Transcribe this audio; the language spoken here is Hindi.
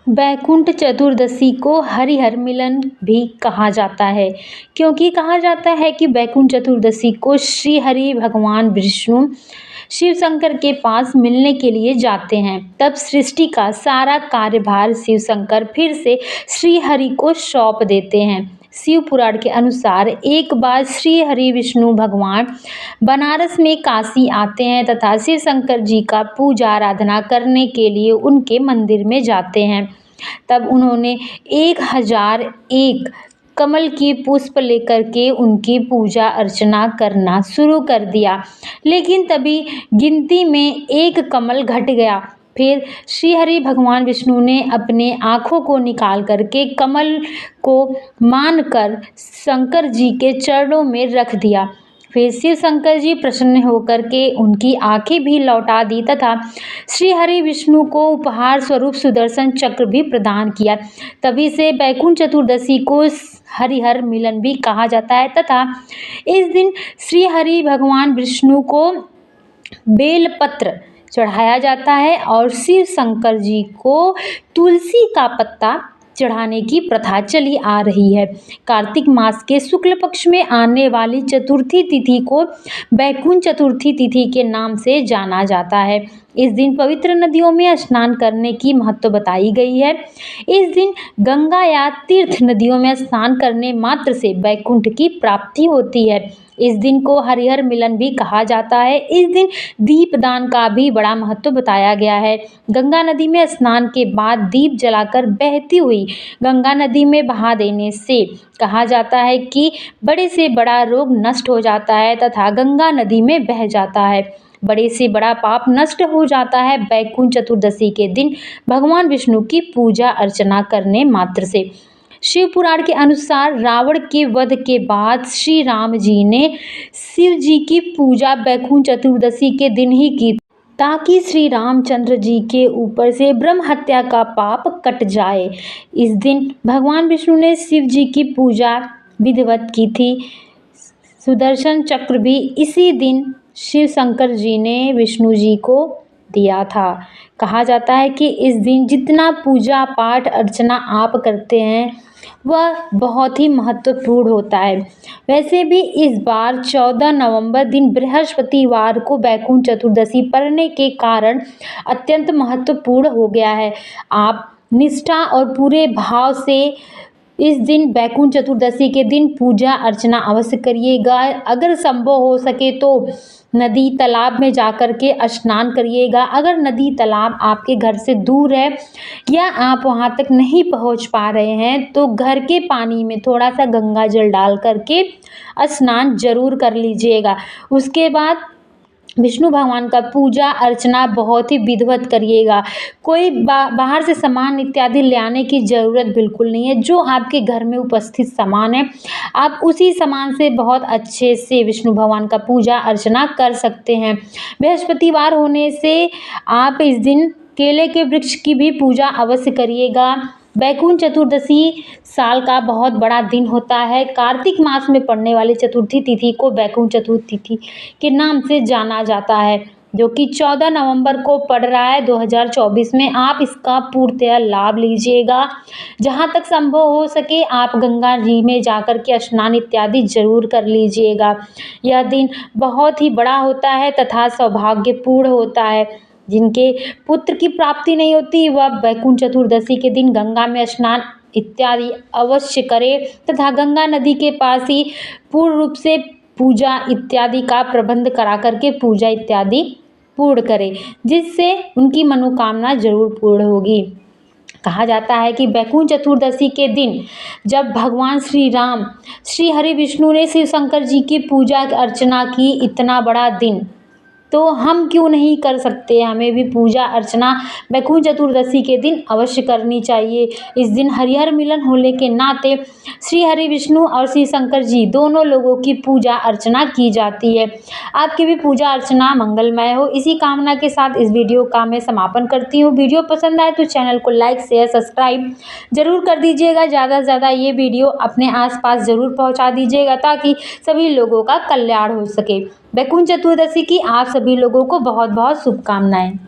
वैकुंठ चतुर्दशी को हरिहर मिलन भी कहा जाता है, क्योंकि कहा जाता है कि वैकुंठ चतुर्दशी को श्री हरि भगवान विष्णु शिव शंकर के पास मिलने के लिए जाते हैं। तब सृष्टि का सारा कार्यभार शिव शंकर फिर से श्री हरि को सौंप देते हैं। शिव पुराण के अनुसार एक बार श्री हरि विष्णु भगवान बनारस में काशी आते हैं तथा शिव शंकर जी का पूजा आराधना करने के लिए उनके मंदिर में जाते हैं। तब उन्होंने 1001 कमल की पुष्प लेकर के उनकी पूजा अर्चना करना शुरू कर दिया, लेकिन तभी गिनती में एक कमल घट गया। फिर श्री हरि भगवान विष्णु ने अपने आँखों को निकाल करके कमल को मानकर शंकर जी के चरणों में रख दिया। फिर शिव शंकर जी प्रसन्न होकर के उनकी आंखें भी लौटा दी तथा श्री हरि विष्णु को उपहार स्वरूप सुदर्शन चक्र भी प्रदान किया। तभी से वैकुंठ चतुर्दशी को हरिहर मिलन भी कहा जाता है तथा इस दिन श्री हरि भगवान विष्णु को बेलपत्र चढ़ाया जाता है और शिव शंकर जी को तुलसी का पत्ता चढ़ाने की प्रथा चली आ रही है। कार्तिक मास के शुक्ल पक्ष में आने वाली चतुर्थी तिथि को वैकुंठ चतुर्थी तिथि के नाम से जाना जाता है। इस दिन पवित्र नदियों में स्नान करने की महत्व बताई गई है। इस दिन गंगा या तीर्थ नदियों में स्नान करने मात्र से वैकुंठ की प्राप्ति होती है। इस दिन को हरिहर मिलन भी कहा जाता है। इस दिन दीपदान का भी बड़ा महत्व बताया गया है। गंगा नदी में स्नान के बाद दीप जलाकर बहती हुई गंगा नदी में बहा देने से कहा जाता है कि बड़े से बड़ा रोग नष्ट हो जाता है तथा गंगा नदी में बह जाता है। बड़े से बड़ा पाप नष्ट हो जाता है वैकुंठ चतुर्दशी के दिन भगवान विष्णु की पूजा अर्चना करने मात्र से। शिव पुराण के अनुसार रावण के वध के बाद श्री राम जी ने शिव जी की पूजा वैकुंठ चतुर्दशी के दिन ही की, ताकि श्री रामचंद्र जी के ऊपर से ब्रह्म हत्या का पाप कट जाए। इस दिन भगवान विष्णु ने शिव जी की पूजा विधिवत की थी। सुदर्शन चक्र भी इसी दिन शिव शंकर जी ने विष्णु जी को दिया था। कहा जाता है कि इस दिन जितना पूजा पाठ अर्चना आप करते हैं वह बहुत ही महत्वपूर्ण होता है। वैसे भी इस बार 14 नवंबर दिन बृहस्पतिवार को वैकुंठ चतुर्दशी पड़ने के कारण अत्यंत महत्वपूर्ण हो गया है। आप निष्ठा और पूरे भाव से इस दिन वैकुंठ चतुर्दशी के दिन पूजा अर्चना अवश्य करिएगा। अगर संभव हो सके तो नदी तालाब में जाकर के स्नान करिएगा। अगर नदी तालाब आपके घर से दूर है या आप वहां तक नहीं पहुंच पा रहे हैं तो घर के पानी में थोड़ा सा गंगा जल डाल करके स्नान जरूर कर लीजिएगा। उसके बाद विष्णु भगवान का पूजा अर्चना बहुत ही विधिवत करिएगा। कोई बाहर से सामान इत्यादि ले आने की ज़रूरत बिल्कुल नहीं है। जो आपके घर में उपस्थित सामान है आप उसी सामान से बहुत अच्छे से विष्णु भगवान का पूजा अर्चना कर सकते हैं। बृहस्पतिवार होने से आप इस दिन केले के वृक्ष की भी पूजा अवश्य करिएगा। वैकुंठ चतुर्दशी साल का बहुत बड़ा दिन होता है। कार्तिक मास में पड़ने वाली चतुर्थी तिथि को वैकुंठ चतुर्थी तिथि के नाम से जाना जाता है, जो कि 14 नवंबर को पड़ रहा है 2024 में। आप इसका पूर्णतः लाभ लीजिएगा। जहां तक संभव हो सके आप गंगा जी में जाकर के स्नान इत्यादि जरूर कर लीजिएगा। यह दिन बहुत ही बड़ा होता है तथा सौभाग्यपूर्ण होता है। जिनके पुत्र की प्राप्ति नहीं होती वह वैकुंठ चतुर्दशी के दिन गंगा में स्नान इत्यादि अवश्य करें तथा गंगा नदी के पास ही पूर्ण रूप से पूजा इत्यादि का प्रबंध करा करके पूजा इत्यादि पूर्ण करें, जिससे उनकी मनोकामना जरूर पूर्ण होगी। कहा जाता है कि वैकुंठ चतुर्दशी के दिन जब भगवान श्री राम श्री हरि विष्णु ने शिव शंकर जी की पूजा अर्चना की, इतना बड़ा दिन तो हम क्यों नहीं कर सकते। हमें भी पूजा अर्चना वैकुंठ चतुर्दशी के दिन अवश्य करनी चाहिए। इस दिन हरिहर मिलन होने के नाते श्री हरि विष्णु और श्री शंकर जी दोनों लोगों की पूजा अर्चना की जाती है। आपकी भी पूजा अर्चना मंगलमय हो, इसी कामना के साथ इस वीडियो का मैं समापन करती हूँ। वीडियो पसंद आए तो चैनल को लाइक शेयर सब्सक्राइब जरूर कर दीजिएगा। ज़्यादा से ज़्यादा ये वीडियो अपने आसपास ज़रूर पहुँचा दीजिएगा ताकि सभी लोगों का कल्याण हो सके। वैकुंठ चतुर्दशी की आप सभी लोगों को बहुत बहुत शुभकामनाएं।